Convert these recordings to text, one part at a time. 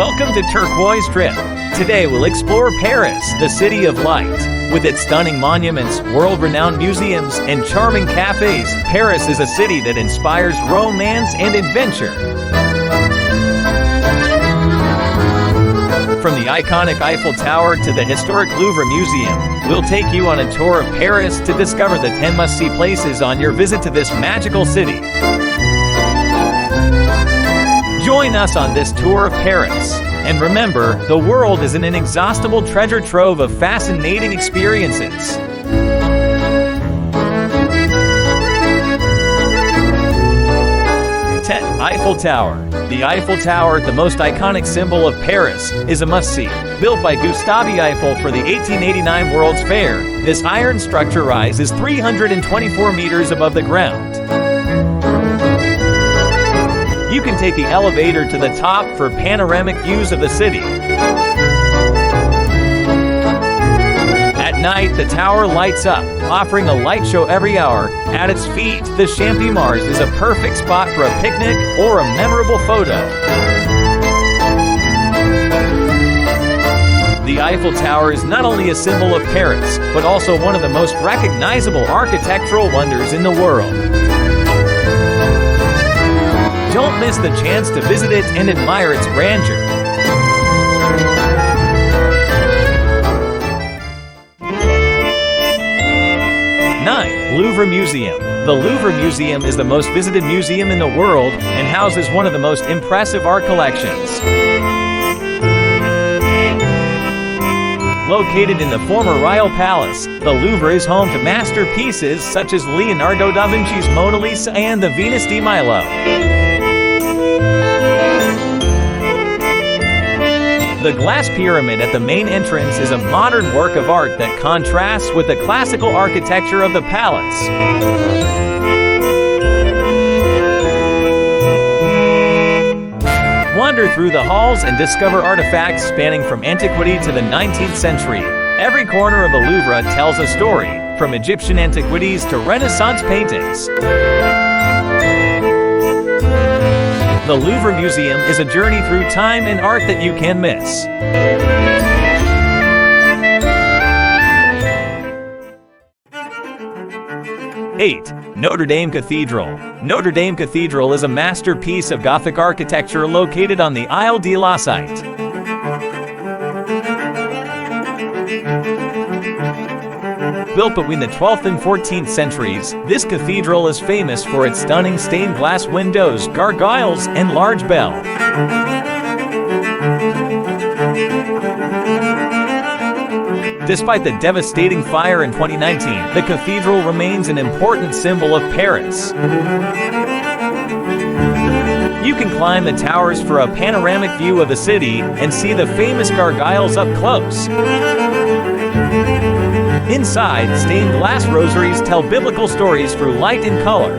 Welcome to Turquoise Trip. Today we'll explore Paris, the city of light. With its stunning monuments, world-renowned museums, and charming cafes, Paris is a city that inspires romance and adventure. From the iconic Eiffel Tower to the historic Louvre Museum, we'll take you on a tour of Paris to discover the 10 must-see places on your visit to this magical city. Join us on this tour of Paris. And remember, the world is an inexhaustible treasure trove of fascinating experiences. 10. Eiffel Tower. The Eiffel Tower, the most iconic symbol of Paris, is a must-see. Built by Gustave Eiffel for the 1889 World's Fair, this iron structure rises 324 meters above the ground. You can take the elevator to the top for panoramic views of the city. At night, the tower lights up, offering a light show every hour. At its feet, the Champ de Mars is a perfect spot for a picnic or a memorable photo. The Eiffel Tower is not only a symbol of Paris, but also one of the most recognizable architectural wonders in the world. Don't miss the chance to visit it and admire its grandeur. 9. Louvre Museum. The Louvre Museum is the most visited museum in the world and houses one of the most impressive art collections. Located in the former Royal Palace, the Louvre is home to masterpieces such as Leonardo da Vinci's Mona Lisa and the Venus de Milo. The glass pyramid at the main entrance is a modern work of art that contrasts with the classical architecture of the palace. Wander through the halls and discover artifacts spanning from antiquity to the 19th century. Every corner of the Louvre tells a story, from Egyptian antiquities to Renaissance paintings. The Louvre Museum is a journey through time and art that you can't miss. 8. Notre Dame Cathedral. Notre Dame Cathedral is a masterpiece of Gothic architecture located on the Isle de la Cite. Built between the 12th and 14th centuries, this cathedral is famous for its stunning stained glass windows, gargoyles, and large bell. Despite the devastating fire in 2019, the cathedral remains an important symbol of Paris. You can climb the towers for a panoramic view of the city and see the famous gargoyles up close. Inside, stained glass rosaries tell biblical stories through light and color.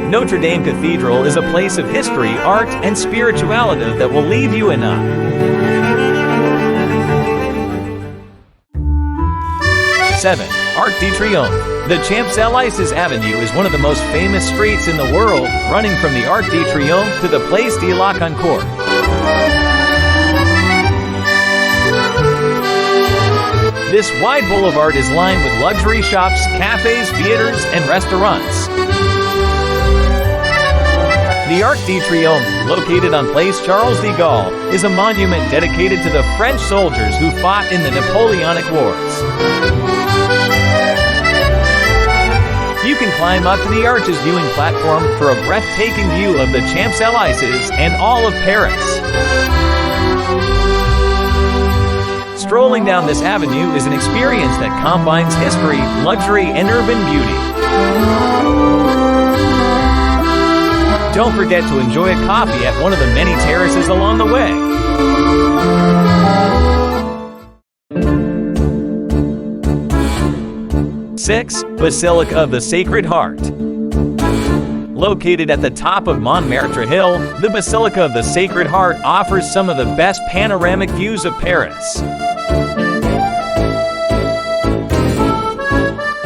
Notre Dame Cathedral is a place of history, art, and spirituality that will leave you in awe. 7. Arc de Triomphe. The Champs-Élysées Avenue is one of the most famous streets in the world, running from the Arc de Triomphe to the Place de la Concorde. This wide boulevard is lined with luxury shops, cafes, theaters, and restaurants. The Arc de Triomphe, located on Place Charles de Gaulle, is a monument dedicated to the French soldiers who fought in the Napoleonic Wars. You can climb up to the Arches viewing platform for a breathtaking view of the Champs-Élysées and all of Paris. Strolling down this avenue is an experience that combines history, luxury, and urban beauty. Don't forget to enjoy a coffee at one of the many terraces along the way. 6. Basilic of the Sacred Heart. Located at the top of Montmartre Hill, the Basilica of the Sacred Heart offers some of the best panoramic views of Paris.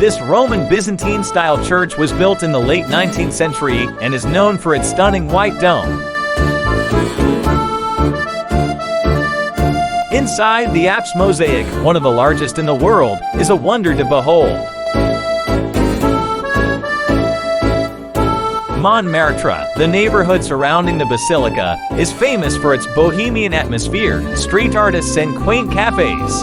This Roman Byzantine-style church was built in the late 19th century and is known for its stunning white dome. Inside, the apse mosaic, one of the largest in the world, is a wonder to behold. Montmartre, the neighborhood surrounding the basilica, is famous for its bohemian atmosphere, street artists, and quaint cafes.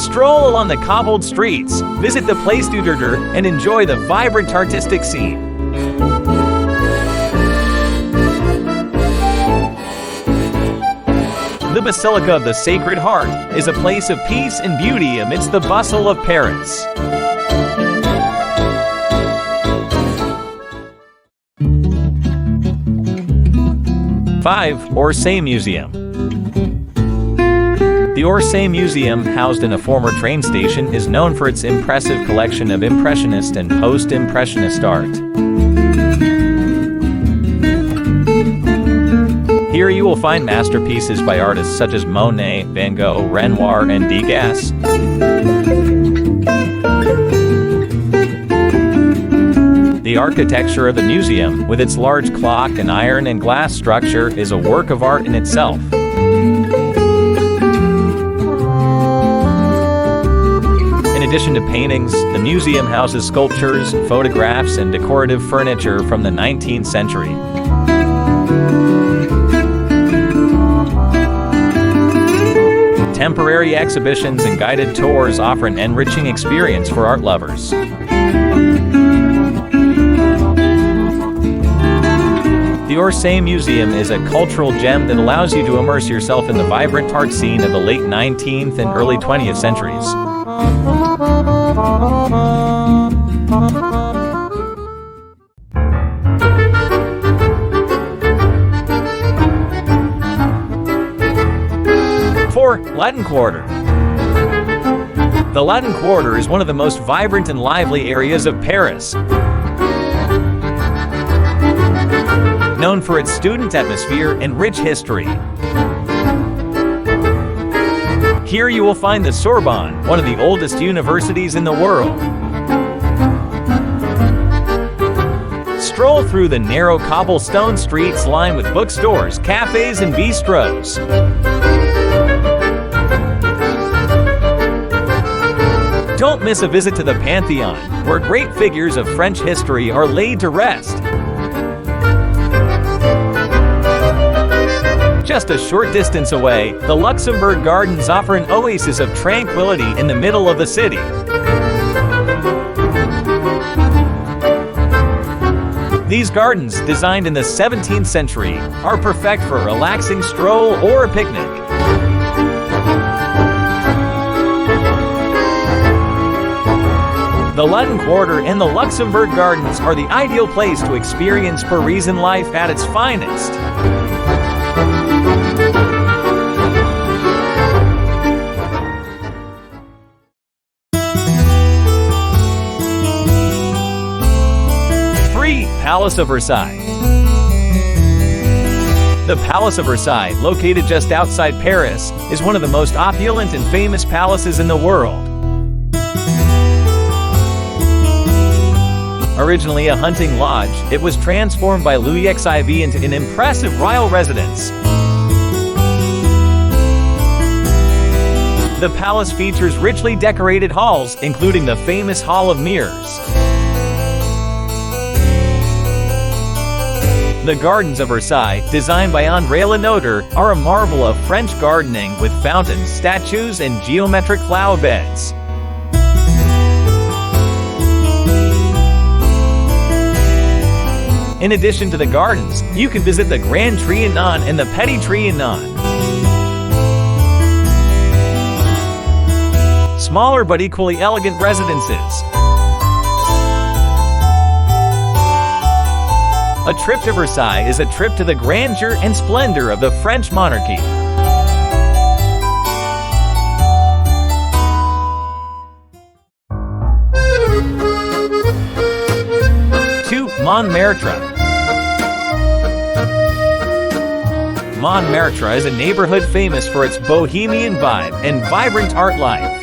Stroll along the cobbled streets, visit the Place du Tertre, and enjoy the vibrant artistic scene. The Basilica of the Sacred Heart is a place of peace and beauty amidst the bustle of Paris. Orsay Museum. The Orsay Museum, housed in a former train station, is known for its impressive collection of Impressionist and Post-Impressionist art. Here you will find masterpieces by artists such as Monet, Van Gogh, Renoir, and Degas. The architecture of the museum, with its large clock and iron and glass structure, is a work of art in itself. In addition to paintings, the museum houses sculptures, photographs, and decorative furniture from the 19th century. Temporary exhibitions and guided tours offer an enriching experience for art lovers. The Orsay Museum is a cultural gem that allows you to immerse yourself in the vibrant art scene of the late 19th and early 20th centuries. Latin Quarter. The Latin Quarter is one of the most vibrant and lively areas of Paris. Known for its student atmosphere and rich history. Here you will find the Sorbonne, one of the oldest universities in the world. Stroll through the narrow cobblestone streets lined with bookstores, cafes, and bistros. Don't miss a visit to the Pantheon, where great figures of French history are laid to rest. Just a short distance away, the Luxembourg Gardens offer an oasis of tranquility in the middle of the city. These gardens, designed in the 17th century, are perfect for a relaxing stroll or a picnic. The Latin Quarter and the Luxembourg Gardens are the ideal place to experience Parisian life at its finest. Palace of Versailles. The Palace of Versailles, located just outside Paris, is one of the most opulent and famous palaces in the world. Originally a hunting lodge, it was transformed by Louis XIV into an impressive royal residence. The palace features richly decorated halls, including the famous Hall of Mirrors. The Gardens of Versailles, designed by Notre, are a marvel of French gardening with fountains, statues, and geometric flower beds. In addition to the gardens, you can visit the Grand Trianon and the Petit Trianon. Smaller but equally elegant residences. A trip to Versailles is a trip to the grandeur and splendor of the French monarchy. Montmartre. Montmartre is a neighborhood famous for its bohemian vibe and vibrant art life.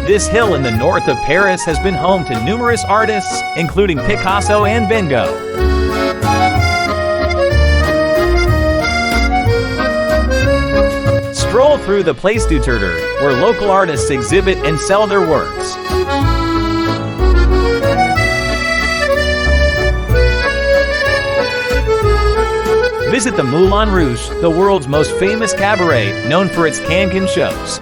This hill in the north of Paris has been home to numerous artists, including Picasso and Van Gogh. Stroll through the Place du Tertre, where local artists exhibit and sell their works. Visit the Moulin Rouge, the world's most famous cabaret, known for its cancan shows.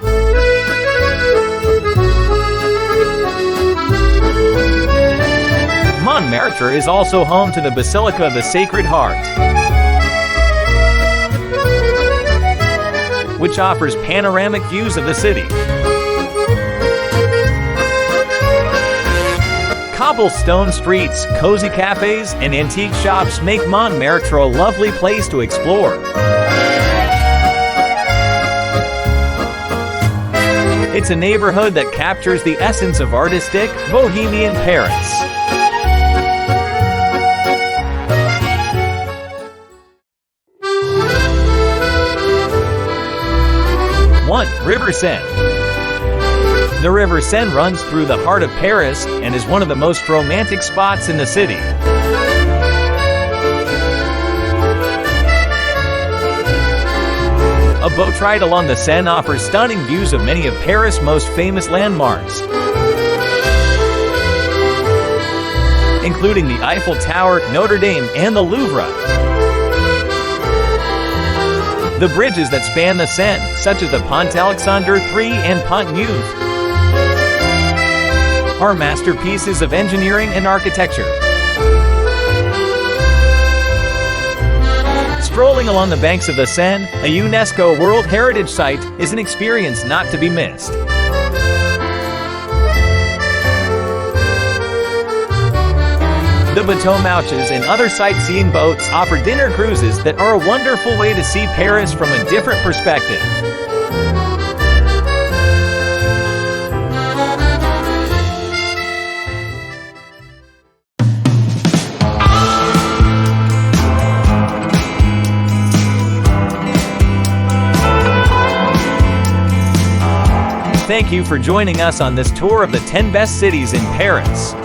Montmartre is also home to the Basilic of the Sacred Heart, which offers panoramic views of the city. Cobblestone streets, cozy cafes, and antique shops make Montmartre a lovely place to explore. It's a neighborhood that captures the essence of artistic, bohemian Paris. River Seine. The River Seine runs through the heart of Paris and is one of the most romantic spots in the city. A boat ride along the Seine offers stunning views of many of Paris' most famous landmarks, including the Eiffel Tower, Notre Dame, and the Louvre. The bridges that span the Seine, such as the Pont Alexandre III and Pont Neuf, are masterpieces of engineering and architecture. Strolling along the banks of the Seine, a UNESCO World Heritage Site, is an experience not to be missed. The bateau mouches and other sightseeing boats offer dinner cruises that are a wonderful way to see Paris from a different perspective. Thank you for joining us on this tour of the 10 best cities in Paris.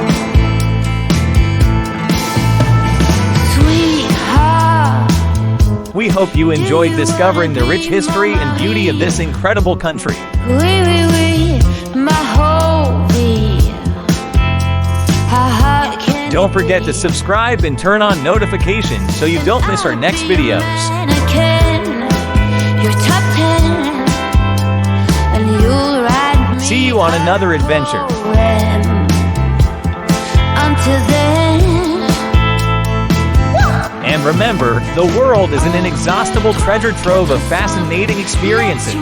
We hope you enjoyed discovering the rich history and beauty of this incredible country. Don't forget to subscribe and turn on notifications so you don't miss our next videos. See you on another adventure. Until then. And remember, the world is an inexhaustible treasure trove of fascinating experiences.